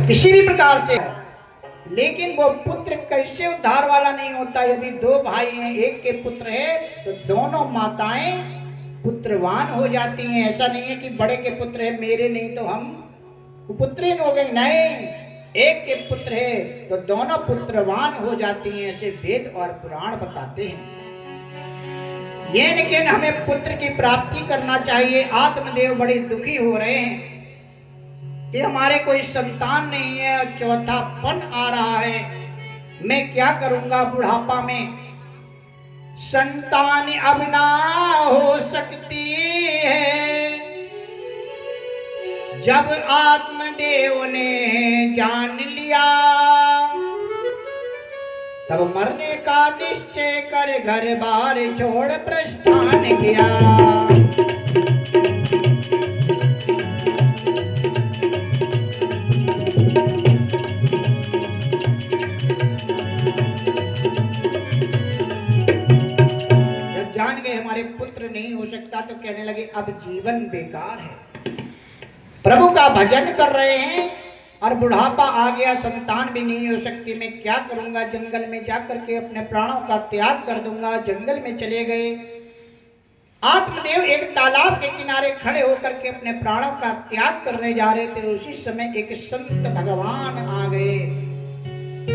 किसी भी प्रकार से, लेकिन वो पुत्र कैसे उद्धार वाला नहीं होता। यदि दो भाई हैं, एक के पुत्र है तो दोनों माताएं पुत्रवान हो जाती हैं। ऐसा नहीं है कि बड़े के पुत्र है मेरे नहीं तो हम कुपुत्रीन हो गई, नहीं, एक के पुत्र है तो दोनों पुत्रवान हो जाती हैं। ऐसे वेद और पुराण बताते हैं। ये लेकिन हमें पुत्र की प्राप्ति करना चाहिए। आत्मदेव बड़े दुखी हो रहे हैं कि हमारे कोई संतान नहीं है, चौथापन आ रहा है, मैं क्या करूंगा बुढ़ापा में। संतान अब ना हो सकती है, जब आत्मदेव ने जान लिया, तब मरने का निश्चय कर घर बार छोड़ प्रस्थान किया। जब जान गए हमारे पुत्र नहीं हो सकता तो कहने लगे अब जीवन बेकार है। प्रभु का भजन कर रहे हैं और बुढ़ापा आ गया, संतान भी नहीं हो सकती, मैं क्या करूंगा। जंगल में जाकर के अपने प्राणों का त्याग कर दूंगा। जंगल में चले गए। आत्मदेव एक तालाब के किनारे खड़े होकर के अपने प्राणों का त्याग करने जा रहे थे। उसी समय एक संत भगवान आ गए।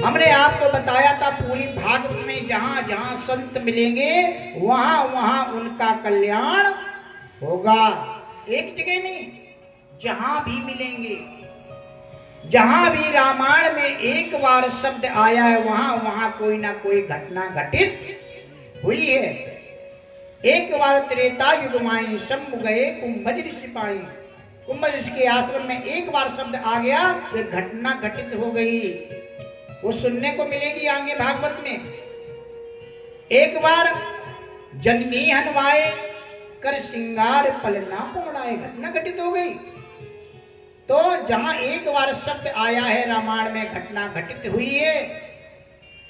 हमने आपको बताया था पूरी भागवत में जहां जहां संत मिलेंगे वहां वहां उनका कल्याण होगा। एक जगह नहीं, जहां भी मिलेंगे, जहां भी रामायण में एक बार शब्द आया है वहां वहां कोई ना कोई घटना घटित हुई है। एक बार त्रेता युग माई शंभु गए कुंभज ऋषि पाई। कुंभज ऋषि के आश्रम में एक बार शब्द आ गया तो घटना घटित हो गई। वो सुनने को मिलेगी आगे भागवत में। एक बार जननी हनवाए कर सिंगार पलना पौड़ाए, घटना घटित हो गई। तो जहां एक बार शब्द आया है रामायण में घटना घटित हुई है,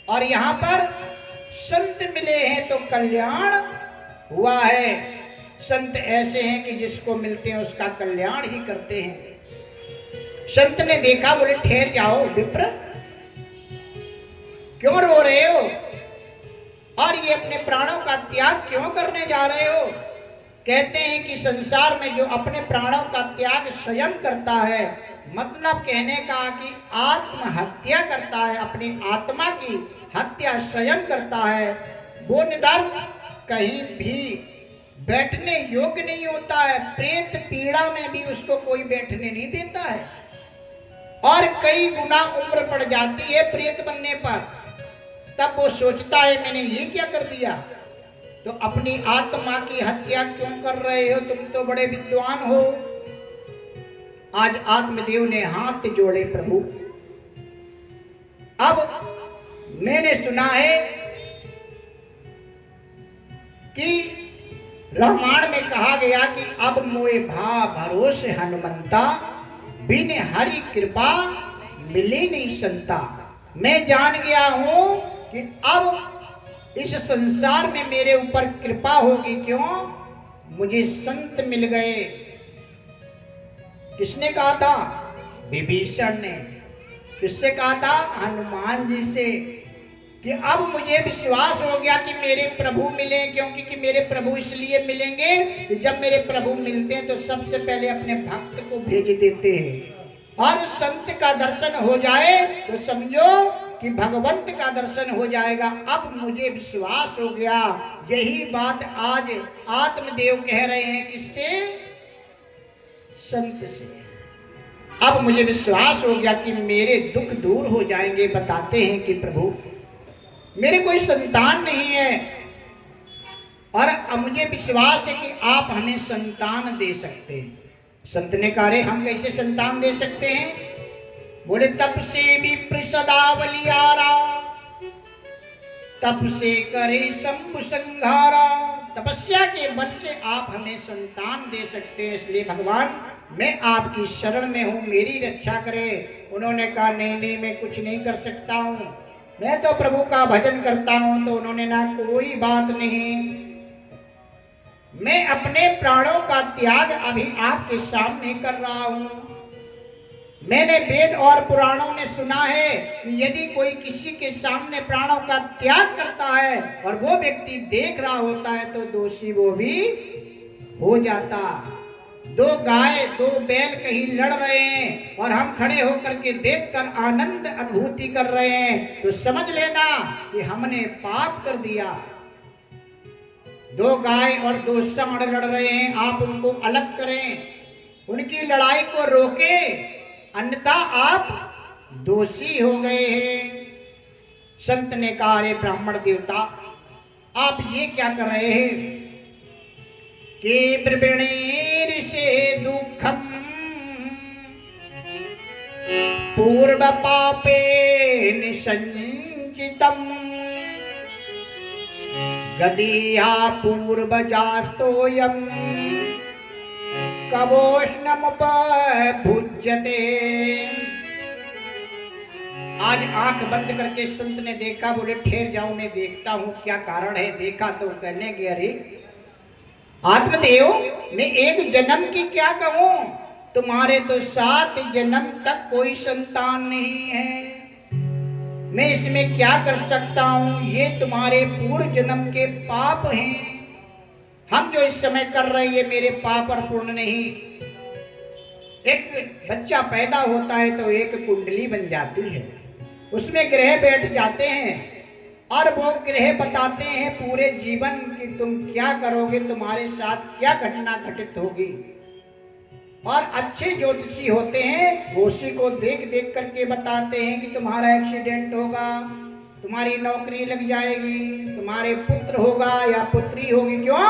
और यहां पर संत मिले हैं तो कल्याण हुआ है। संत ऐसे हैं कि जिसको मिलते हैं उसका कल्याण ही करते हैं। संत ने देखा, बोले ठहर जाओ विप्र, क्यों रो रहे हो और ये अपने प्राणों का त्याग क्यों करने जा रहे हो। कहते हैं कि संसार में जो अपने प्राणों का त्याग स्वयं करता है, मतलब कहने का कि आत्महत्या करता है, अपनी आत्मा की हत्या स्वयं करता है, वो निधर्म कहीं भी बैठने योग्य नहीं होता है। प्रेत पीड़ा में भी उसको कोई बैठने नहीं देता है, और कई गुना उम्र पड़ जाती है प्रेत बनने पर। तब वो सोचता है मैंने ये क्या कर दिया। तो अपनी आत्मा की हत्या क्यों कर रहे हो, तुम तो बड़े विद्वान हो। आज आत्मदेव ने हाथ जोड़े, प्रभु अब मैंने सुना है कि रामायण में कहा गया कि अब मोए भा भरोसे हनुमंता, बिन हरि कृपा मिले नहीं संता। मैं जान गया हूं कि अब इस संसार में मेरे ऊपर कृपा होगी। क्यों? मुझे संत मिल गए। किसने कहा था? विभीषण ने। किससे कहा था? हनुमान जी से, कि अब मुझे विश्वास हो गया कि मेरे प्रभु मिले। क्योंकि कि मेरे प्रभु इसलिए मिलेंगे कि जब मेरे प्रभु मिलते हैं तो सबसे पहले अपने भक्त को भेज देते हैं, और संत का दर्शन हो जाए तो समझो कि भगवंत का दर्शन हो जाएगा। अब मुझे विश्वास हो गया। यही बात आज आत्मदेव कह रहे हैं, किससे? संत से। अब मुझे विश्वास हो गया कि मेरे दुख दूर हो जाएंगे। बताते हैं कि प्रभु मेरे कोई संतान नहीं है, और अब मुझे विश्वास है कि आप हमें संतान दे सकते हैं। संत ने कहा रे हम कैसे संतान दे सकते हैं। बोले तप से भी प्रसदावलियारा, तप से करे शंभु संघारा। तपस्या के बल से आप हमें संतान दे सकते हैं, इसलिए भगवान मैं आपकी शरण में हूँ, मेरी रक्षा करें। उन्होंने कहा नहीं नहीं मैं कुछ नहीं कर सकता हूँ, मैं तो प्रभु का भजन करता हूँ। तो उन्होंने ना कोई बात नहीं, मैं अपने प्राणों का त्याग अभी आपके सामने कर रहा हूँ। मैंने वेद और पुराणों में सुना है कि यदि कोई किसी के सामने प्राणों का त्याग करता है और वो व्यक्ति देख रहा होता है तो दोषी वो भी हो जाता। दो गाय दो बैल कहीं लड़ रहे हैं और हम खड़े होकर के देखकर आनंद अनुभूति कर रहे हैं तो समझ लेना कि हमने पाप कर दिया। दो गाय और दो सांड लड़ रहे हैं, आप उनको अलग करें, उनकी लड़ाई को रोकें, अन्यथा आप दोषी हो गए हैं। संत ने कहा, अरे ब्राह्मण देवता, आप ये क्या कर रहे हैं? के ब्रवीणीर से दुखम पूर्व पापे निसंचितम गदीया पूर्वजास्तोयम कवोष्णमुपभुज्यते। आज आंख बंद करके संत ने देखा, बोले ठहर जाओ मैं देखता हूं क्या कारण है। देखा तो कहने के, अरे आत्मदेव, मैं एक जन्म की क्या कहूं, तुम्हारे तो 7 जन्म तक कोई संतान नहीं है। मैं इसमें क्या कर सकता हूं? ये तुम्हारे पूर्व जन्म के पाप हैं। हम जो इस समय कर रहे हैं ये मेरे पाप और पुण्य नहीं। एक बच्चा पैदा होता है तो एक कुंडली बन जाती है, उसमें ग्रह बैठ जाते हैं और वो ग्रह बताते हैं पूरे जीवन की तुम क्या करोगे, तुम्हारे साथ क्या घटना घटित होगी। और अच्छे ज्योतिषी होते हैं वो उसी को देख देख करके बताते हैं कि तुम्हारा एक्सीडेंट होगा, तुम्हारी नौकरी लग जाएगी, तुम्हारे पुत्र होगा या पुत्री होगी। क्यों?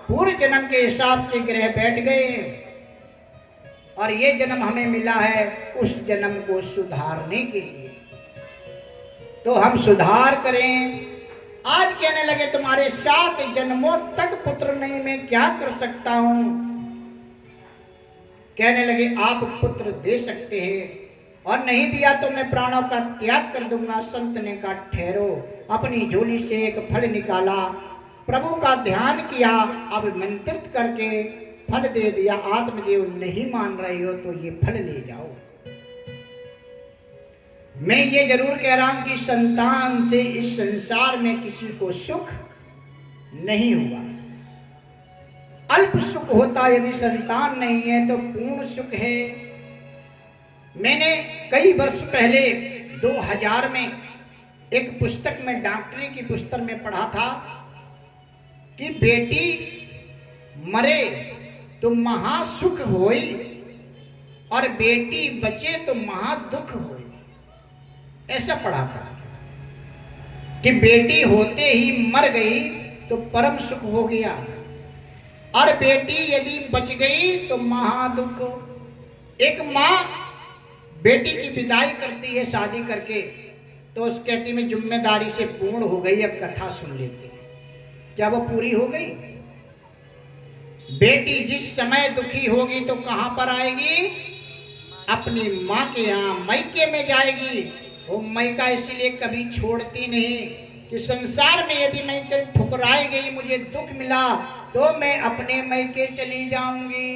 पूर्व जन्म के हिसाब से ग्रह बैठ गए और ये जन्म हमें मिला है उस जन्म को सुधारने के लिए। तो हम सुधार करें। आज कहने लगे तुम्हारे 7 जन्मों तक पुत्र नहीं, मैं क्या कर सकता हूं? कहने लगे आप पुत्र दे सकते हैं और नहीं दिया तो मैं प्राणों का त्याग कर दूंगा। संत ने कहा ठहरो। अपनी झोली से एक फल निकाला, प्रभु का ध्यान किया, अब मंत्रित करके फल दे दिया। आत्मदेव नहीं मान रहे हो तो ये फल ले जाओ। मैं ये जरूर कह रहा हूं कि संतान से इस संसार में किसी को सुख नहीं हुआ। अल्प सुख होता यदि संतान नहीं है तो पूर्ण सुख है। मैंने कई वर्ष पहले 2000 में एक पुस्तक में, डॉक्टरी की पुस्तक में पढ़ा था कि बेटी मरे तो महासुख होई और बेटी बचे तो महादुख होई। ऐसा पढ़ा था कि बेटी होते ही मर गई तो परम सुख हो गया और बेटी यदि बच गई तो महादुख। एक माँ बेटी की विदाई करती है शादी करके तो उस कहती में जिम्मेदारी से पूर्ण हो गई, अब कथा सुन लेते हैं। क्या वो पूरी हो गई? बेटी जिस समय दुखी होगी तो कहां पर आएगी? अपनी माँ के यहाँ मैके में जाएगी। वो मैका इसलिए कभी छोड़ती नहीं कि संसार में यदि मैं कहीं ठुकराई गई, मुझे दुख मिला तो मैं अपने मैके चली जाऊंगी।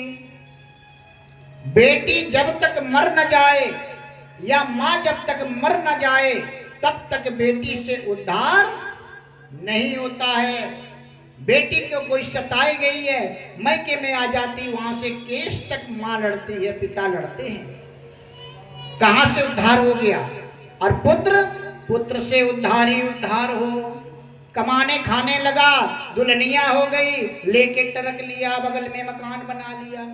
बेटी जब तक मर न जाए या माँ जब तक मर न जाए तब तक बेटी से उद्धार नहीं होता है। बेटी को कोई सताई गई है, मैके में आ जाती, वहां से केस तक माँ लड़ती है, पिता लड़ते हैं, कहां से उद्धार हो गया। और पुत्र से उद्धार ही उद्धार हो। कमाने खाने लगा, दुल्हनिया हो गई, लेके टरक लिया, बगल में मकान बना लिया,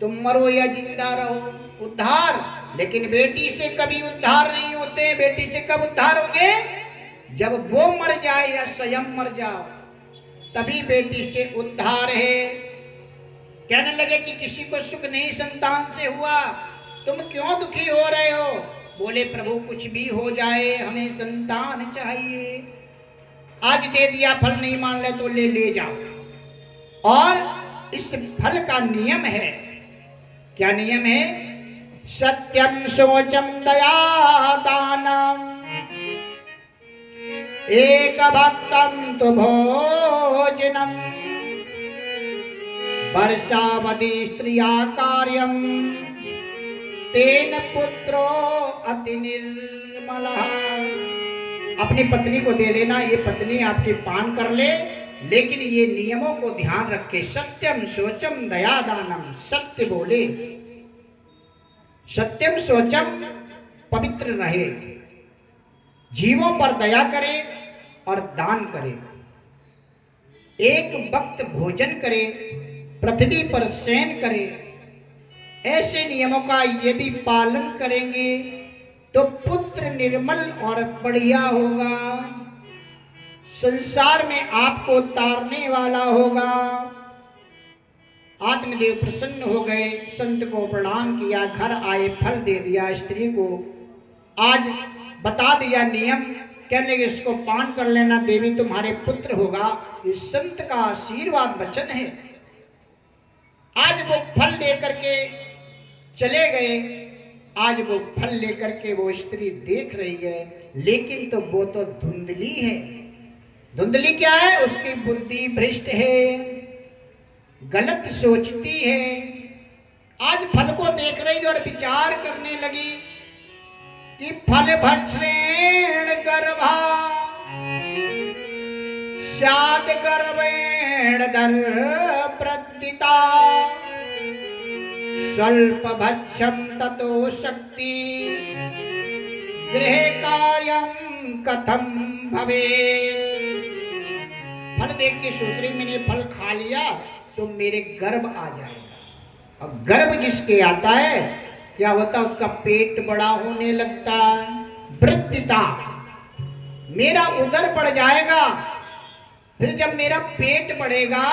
तुम मरो या जिंदा रहो, उद्धार। लेकिन बेटी से कभी उद्धार नहीं होते। बेटी से कब उद्धार होंगे? जब वो मर जाए या स्वयं मर जाओ, तभी बेटी से उद्धार है। कहने लगे कि किसी को सुख नहीं संतान से हुआ, तुम क्यों दुखी हो रहे हो? बोले प्रभु कुछ भी हो जाए हमें संतान चाहिए। आज दे दिया, फल नहीं मान ले तो ले जाओ। और इस फल का नियम है। क्या नियम है? सत्यम शोचम दया दानम एक भक्तम तो भोजनम वर्षावधि स्त्रिया कार्यम तेन पुत्रो अति निर्मलः। अपनी पत्नी को दे देना, ये पत्नी आपकी पान कर ले, लेकिन ये नियमों को ध्यान रखे। सत्यम शोचम दया दानम, सत्य बोले, सत्यम शोचम पवित्र रहे, जीवों पर दया करे और दान करे, एक वक्त भोजन करे, पृथ्वी पर शयन करे। ऐसे नियमों का यदि पालन करेंगे तो पुत्र निर्मल और बढ़िया होगा, संसार में आपको तारने वाला होगा। आत्मदेव प्रसन्न हो गए, संत को प्रणाम किया, घर आए, फल दे दिया स्त्री को, आज बता दिया नियम, कहने लगे इसको पान कर लेना, देवी तुम्हारे पुत्र होगा। इस संत का आशीर्वाद वचन है। आज वो फल लेकर के चले गए, आज वो फल लेकर के वो स्त्री देख रही है, लेकिन तो वो तो धुंधली है। धुंधली क्या है? उसकी बुद्धि भ्रष्ट है, गलत सोचती है। आज फल को देख रही और विचार करने लगी कि फल भक्षेण गर्भा स्याद गर्वेण दर प्रदिता स्वल्प भक्षम ततो शक्ति गृह कार्यम कथम भवे। फल देख के सोच रही मैंने फल खा लिया तो मेरे गर्भ आ जाएगा, और गर्भ जिसके आता है क्या होता, उसका पेट बड़ा होने लगता है, वृद्धिता, मेरा उदर बढ़ जाएगा। फिर जब मेरा पेट बढ़ेगा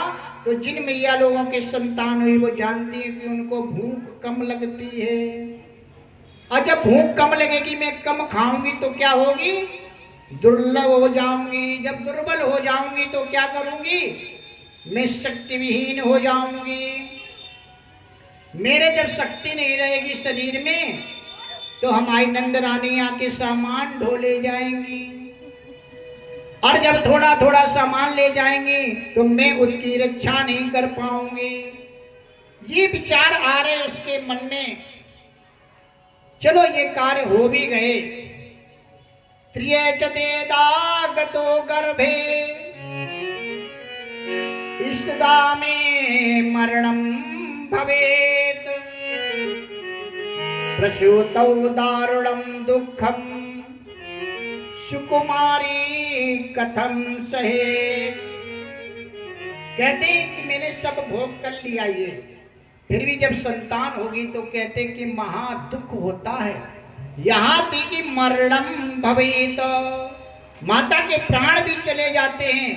तो जिन मैया लोगों के संतान हुई वो जानती है कि उनको भूख कम लगती है, और जब भूख कम लगेगी, मैं कम खाऊंगी तो क्या होगी, दुर्लभ हो जाऊंगी। जब दुर्बल हो जाऊंगी तो क्या करूंगी, मैं शक्ति विहीन हो जाऊंगी। मेरे जब शक्ति नहीं रहेगी शरीर में तो हमारी नंद रानी आके सामान ढो ले जाएंगी, और जब थोड़ा थोड़ा सामान ले जाएंगे तो मैं उसकी रक्षा नहीं कर पाऊंगी। ये विचार आ रहे उसके मन में। चलो ये कार्य हो भी गए। त्रियचतेदागतो गर्भे इसदा में मरणम भवेत प्रसूतौ दारुणम दुखम सुकुमारी कथम सहे। कहते कि मैंने सब भोग कर लिया, ये फिर भी जब संतान होगी तो कहते कि महा दुख होता है। यहाँ थी कि मरणम भवेत, माता के प्राण भी चले जाते हैं।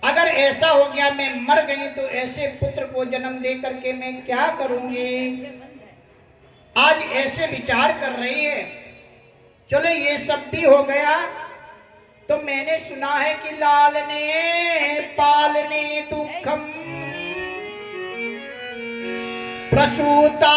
अगर ऐसा हो गया मैं मर गई तो ऐसे पुत्र को जन्म दे करके मैं क्या करूंगी। आज ऐसे विचार कर रही है। चलो ये सब भी हो गया तो मैंने सुना है कि लालने पालने दुखम प्रसूता